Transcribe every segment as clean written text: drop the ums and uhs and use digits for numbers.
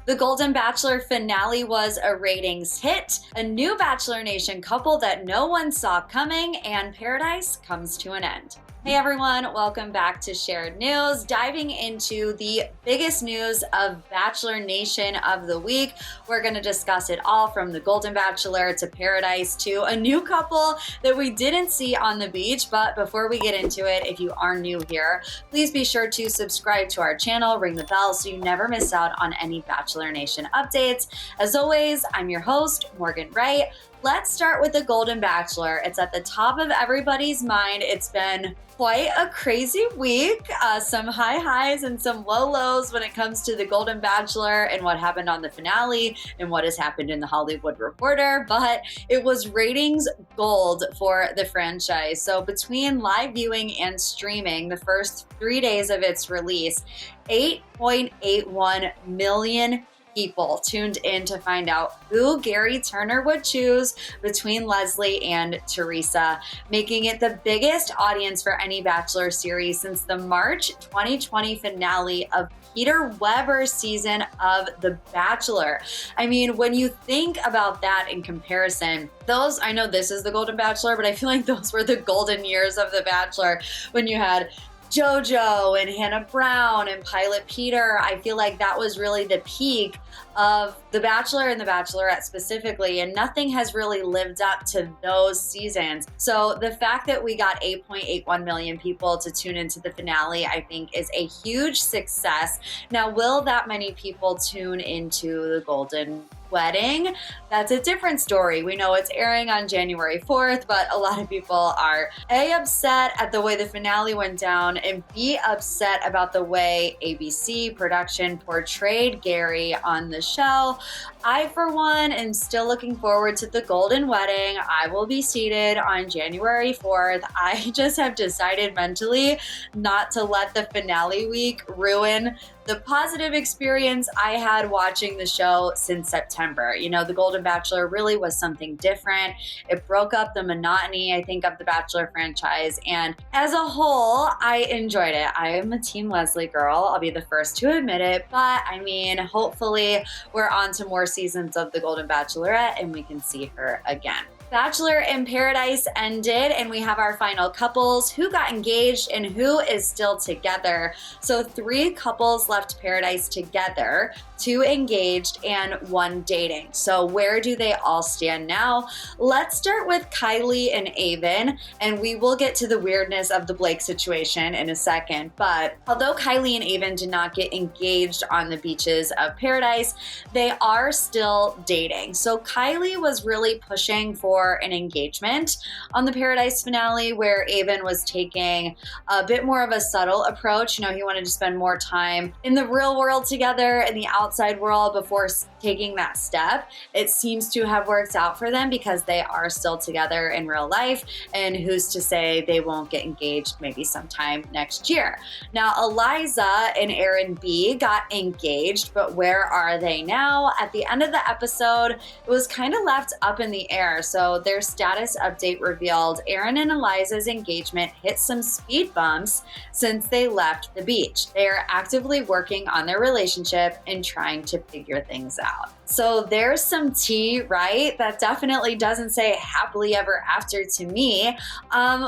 The Golden Bachelor finale was a ratings hit, a new Bachelor Nation couple that no one saw coming, and paradise comes to an end. Hey everyone, welcome back to Shared News. Diving into the biggest news of Bachelor Nation of the week. We're going to discuss it all from the Golden Bachelor to Paradise to a new couple that we didn't see on the beach. But before we get into it, if you are new here, please be sure to subscribe to our channel, ring the bell so you never miss out on any Bachelor Nation updates. As always, I'm your host, Morgan Wright. Let's start with the Golden Bachelor. It's at the top of everybody's mind. It's been quite a crazy week. Some high highs and some low lows when it comes to the Golden Bachelor and what happened on the finale and what has happened in the Hollywood Reporter. But it was ratings gold for the franchise. So between live viewing and streaming, the first 3 days of its release, 8.81 million people tuned in to find out who Gary Turner would choose between Leslie and Teresa, making it the biggest audience for any Bachelor series since the March 2020 finale of Peter Weber's season of The Bachelor. I mean, when you think about that in comparison, those, I know this is the Golden Bachelor, but I feel like those were the golden years of The Bachelor when you had JoJo and Hannah Brown and Pilot Peter. I feel like that was really the peak of The Bachelor and The Bachelorette specifically, and nothing has really lived up to those seasons. So the fact that we got 8.81 million people to tune into the finale, I think is a huge success. Now, will that many people tune into the Golden Wedding? That's a different story. We know it's airing on January 4th, but a lot of people are A, upset at the way the finale went down, and B, upset about the way ABC production portrayed Gary on the show. I, for one, am still looking forward to the Golden Wedding. I will be seated on January 4th. I just have decided mentally not to let the finale week ruin the positive experience I had watching the show since September. You know, the Golden Bachelor really was something different. It broke up the monotony, I think, of the Bachelor franchise. And as a whole, I enjoyed it. I am a Team Leslie girl. I'll be the first to admit it. But I mean, hopefully we're on to more seasons of the Golden Bachelorette and we can see her again. Bachelor in Paradise ended, and we have our final couples, who got engaged and who is still together. So 3 couples left Paradise together, 2 engaged and 1 dating. So where do they all stand now? Let's start with Kylie and Aven, and we will get to the weirdness of the Blake situation in a second. But although Kylie and Aven did not get engaged on the beaches of Paradise, they are still dating. So Kylie was really pushing for an engagement on the Paradise finale, where Aven was taking a bit more of a subtle approach. You know, he wanted to spend more time in the real world together, in the outside world, before taking that step. It seems to have worked out for them because they are still together in real life, and who's to say they won't get engaged maybe sometime next year. Now, Eliza and Aaron B got engaged, but where are they now? At the end of the episode, it was kind of left up in the air. So their status update revealed Aaron and Eliza's engagement hit some speed bumps since they left the beach. They are actively working on their relationship and trying to figure things out. So there's some tea, right? That definitely doesn't say happily ever after to me.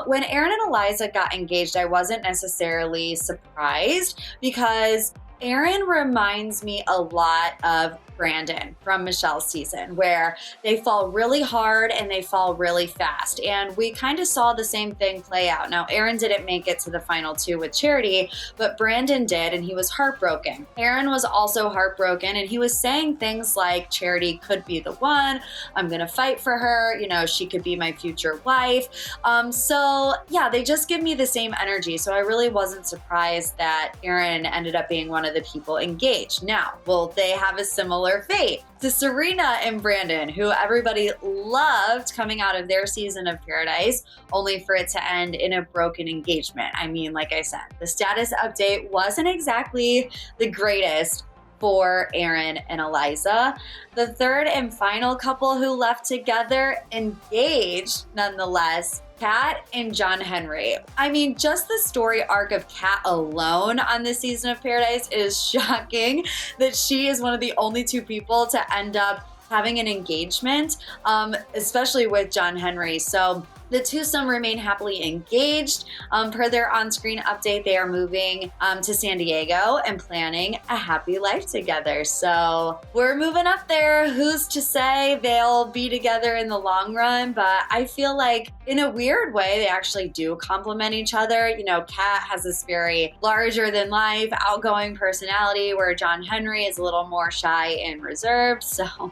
When Aaron and Eliza got engaged, I wasn't necessarily surprised because Aaron reminds me a lot of Brandon from Michelle's season, where they fall really hard and they fall really fast. And we kind of saw the same thing play out. Now, Aaron didn't make it to the final 2 with Charity, but Brandon did, and he was heartbroken. Aaron was also heartbroken, and he was saying things like, Charity could be the one, I'm gonna fight for her, you know, she could be my future wife. So yeah, they just give me the same energy. So I really wasn't surprised that Aaron ended up being one of the people engaged. Now, will they have a similar fate to Serena and Brandon, who everybody loved coming out of their season of Paradise, only for it to end in a broken engagement? I mean, like I said, the status update wasn't exactly the greatest for Aaron and Eliza. The third and final couple who left together, engaged nonetheless, Kat and John Henry. I mean, just the story arc of Kat alone on this season of Paradise is shocking that she is one of the only two people to end up having an engagement, especially with John Henry. So the twosome remain happily engaged. Per their on-screen update, they are moving to San Diego and planning a happy life together. So we're moving up there. Who's to say they'll be together in the long run? But I feel like in a weird way, they actually do complement each other. You know, Kat has this very larger than life, outgoing personality, where John Henry is a little more shy and reserved. So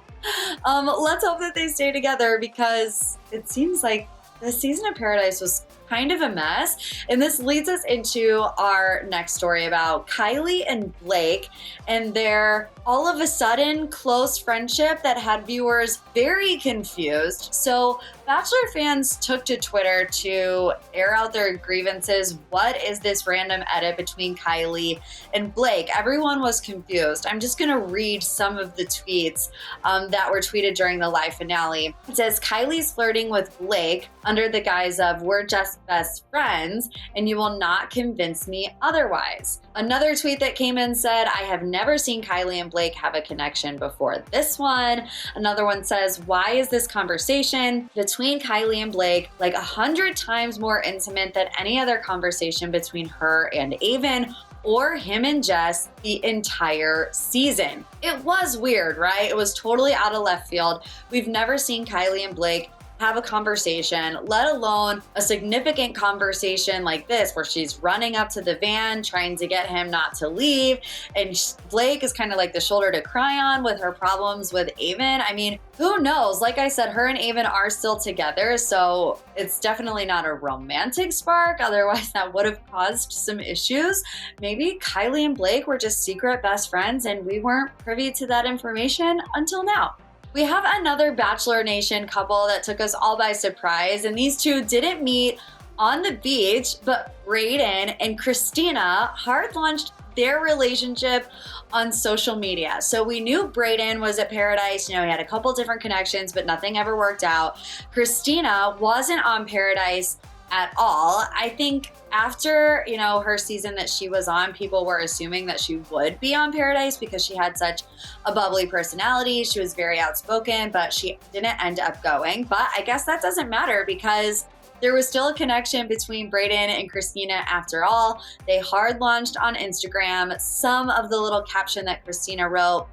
let's hope that they stay together, because it seems like this season of Paradise was kind of a mess. And this leads us into our next story about Kylie and Blake and their all of a sudden close friendship that had viewers very confused. So Bachelor fans took to Twitter to air out their grievances. What is this random edit between Kylie and Blake? Everyone was confused. I'm just going to read some of the tweets that were tweeted during the live finale. It says, Kylie's flirting with Blake under the guise of "we're just best friends, and you will not convince me otherwise." Another tweet that came in said, "I have never seen Kylie and Blake have a connection before this one." Another one says, "Why is this conversation between Kylie and Blake like 100 times more intimate than any other conversation between her and Aven or him and Jess the entire season?" It was weird, right? It was totally out of left field. We've never seen Kylie and Blake have a conversation, let alone a significant conversation like this, where she's running up to the van trying to get him not to leave, and Blake is kind of like the shoulder to cry on with her problems with Aven. I mean, who knows? Like I said, her and Aven are still together, so it's definitely not a romantic spark. Otherwise, that would have caused some issues. Maybe Kylie and Blake were just secret best friends and we weren't privy to that information until now. We have another Bachelor Nation couple that took us all by surprise, and these two didn't meet on the beach, but Brayden and Christina hard launched their relationship on social media. So we knew Brayden was at Paradise. You know, he had a couple different connections, but nothing ever worked out. Christina wasn't on Paradise at all. I think after, you know, her season that she was on, people were assuming that she would be on Paradise because she had such a bubbly personality. She was very outspoken, but she didn't end up going. But I guess that doesn't matter, because there was still a connection between Brayden and Christina after all. They hard launched on Instagram. Some of the little caption that Christina wrote,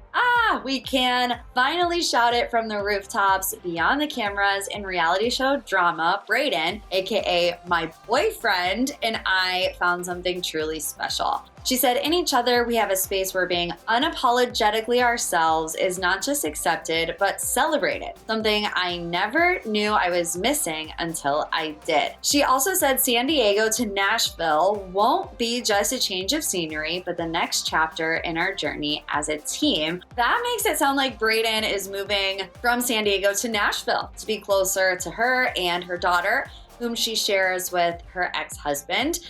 "We can finally shout it from the rooftops beyond the cameras in reality show drama. Brayden, aka my boyfriend, and I found something truly special." She said, "In each other, we have a space where being unapologetically ourselves is not just accepted, but celebrated. Something I never knew I was missing until I did." She also said San Diego to Nashville won't be just a change of scenery, but the next chapter in our journey as a team. That makes it sound like Brayden is moving from San Diego to Nashville to be closer to her and her daughter, whom she shares with her ex-husband.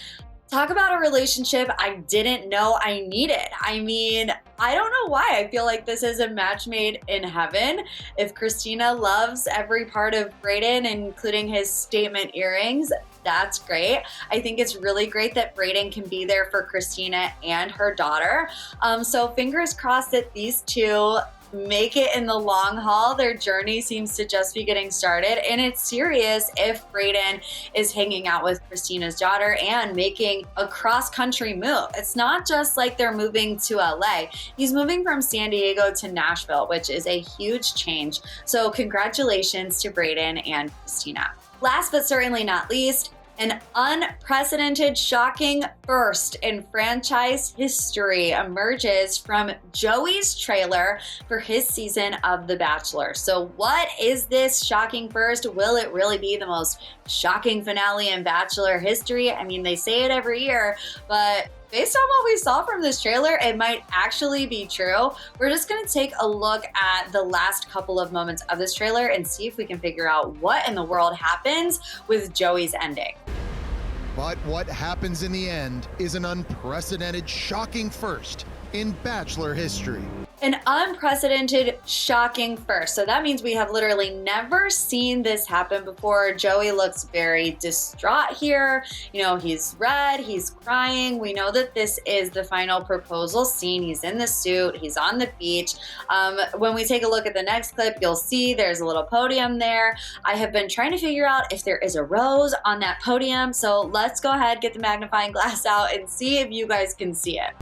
Talk about a relationship I didn't know I needed. I mean, I don't know why. I feel like this is a match made in heaven. If Christina loves every part of Brayden, including his statement earrings, that's great. I think it's really great that Brayden can be there for Christina and her daughter. So fingers crossed that these two make it in the long haul. Their journey seems to just be getting started, and it's serious if Brayden is hanging out with Christina's daughter and making a cross-country move. It's not just like they're moving to LA. He's moving from San Diego to Nashville, which is a huge change. So congratulations to Brayden and Christina. Last but certainly not least, an unprecedented, shocking first in franchise history emerges from Joey's trailer for his season of The Bachelor. So what is this shocking first? Will it really be the most shocking finale in Bachelor history? I mean, they say it every year, but based on what we saw from this trailer, it might actually be true. We're just gonna take a look at the last couple of moments of this trailer and see if we can figure out what in the world happens with Joey's ending. But what happens in the end is an unprecedented, shocking first in Bachelor history. An unprecedented, shocking first. So that means we have literally never seen this happen before. Joey looks very distraught here. You know, he's red, he's crying. We know that this is the final proposal scene. He's in the suit, he's on the beach. When we take a look at the next clip, you'll see there's a little podium there. I have been trying to figure out if there is a rose on that podium. So let's go ahead, get the magnifying glass out and see if you guys can see it.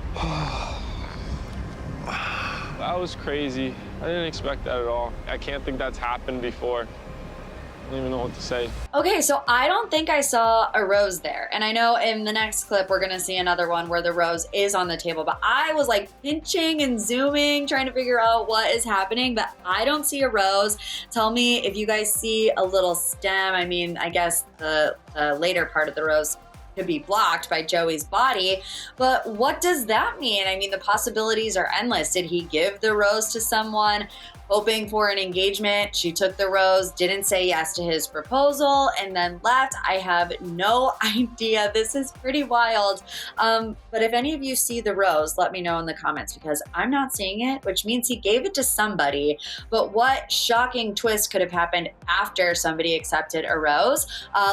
That was crazy. I didn't expect that at all. I can't think that's happened before. I don't even know what to say. Okay, so I don't think I saw a rose there. And I know in the next clip, we're gonna see another one where the rose is on the table, but I was like pinching and zooming, trying to figure out what is happening, but I don't see a rose. Tell me if you guys see a little stem. I mean, I guess the later part of the rose could be blocked by Joey's body, but what does that mean? I mean, the possibilities are endless. Did he give the rose to someone hoping for an engagement? She took the rose, didn't say yes to his proposal, and then left. I have no idea. This is pretty wild. But if any of you see the rose, let me know in the comments, because I'm not seeing it, which means he gave it to somebody. But what shocking twist could have happened after somebody accepted a rose?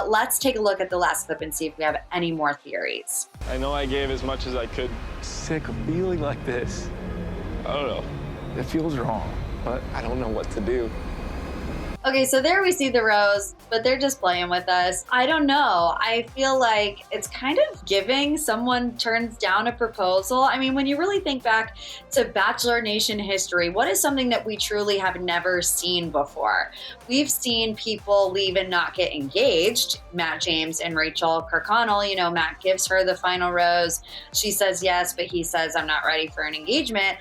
Let's take a look at the last clip and see if we have any more theories. I know I gave as much as I could. Sick of feeling like this. I don't know. It feels wrong, but I don't know what to do. Okay, so there we see the rose, but they're just playing with us. I don't know. I feel like it's kind of giving someone turns down a proposal. I mean, when you really think back to Bachelor Nation history, what is something that we truly have never seen before? We've seen people leave and not get engaged. Matt James and Rachel Kirkconnell, you know, Matt gives her the final rose. She says yes, but he says, I'm not ready for an engagement.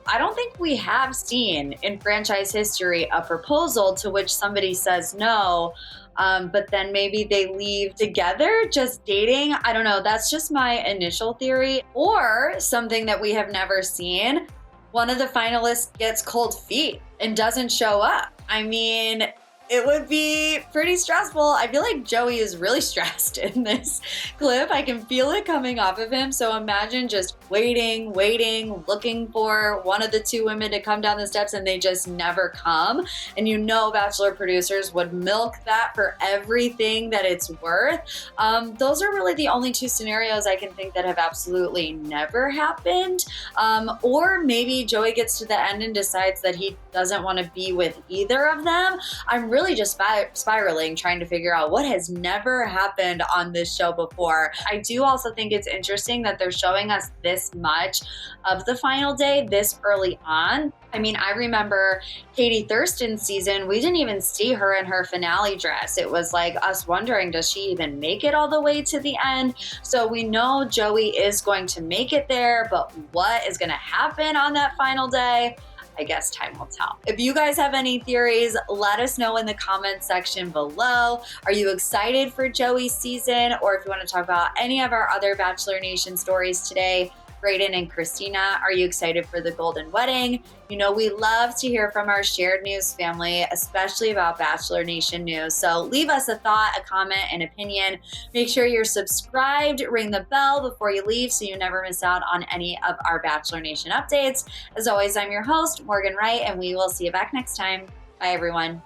I don't think we have seen in franchise history a proposal to which somebody says no, but then maybe they leave together just dating. I don't know. That's just my initial theory. Or something that we have never seen. One of the finalists gets cold feet and doesn't show up. I mean, it would be pretty stressful. I feel like Joey is really stressed in this clip. I can feel it coming off of him. So imagine just waiting, looking for one of the two women to come down the steps and they just never come. And you know, Bachelor producers would milk that for everything that it's worth. Those are really the only two scenarios I can think that have absolutely never happened. Or maybe Joey gets to the end and decides that he doesn't want to be with either of them. I'm really just spiraling, trying to figure out what has never happened on this show before. I do also think it's interesting that they're showing us this much of the final day this early on. I mean, I remember Katie Thurston's season, we didn't even see her in her finale dress. It was like us wondering, does she even make it all the way to the end? So we know Joey is going to make it there, but what is going to happen on that final day? I guess time will tell. If you guys have any theories, let us know in the comment section below. Are you excited for Joey's season? Or if you want to talk about any of our other Bachelor Nation stories today, Brayden and Christina, are you excited for the Golden Wedding? You know, we love to hear from our shared news family, especially about Bachelor Nation news. So leave us a thought, a comment, an opinion. Make sure you're subscribed, ring the bell before you leave so you never miss out on any of our Bachelor Nation updates. As always, I'm your host, Morgan Wright, and we will see you back next time. Bye, everyone.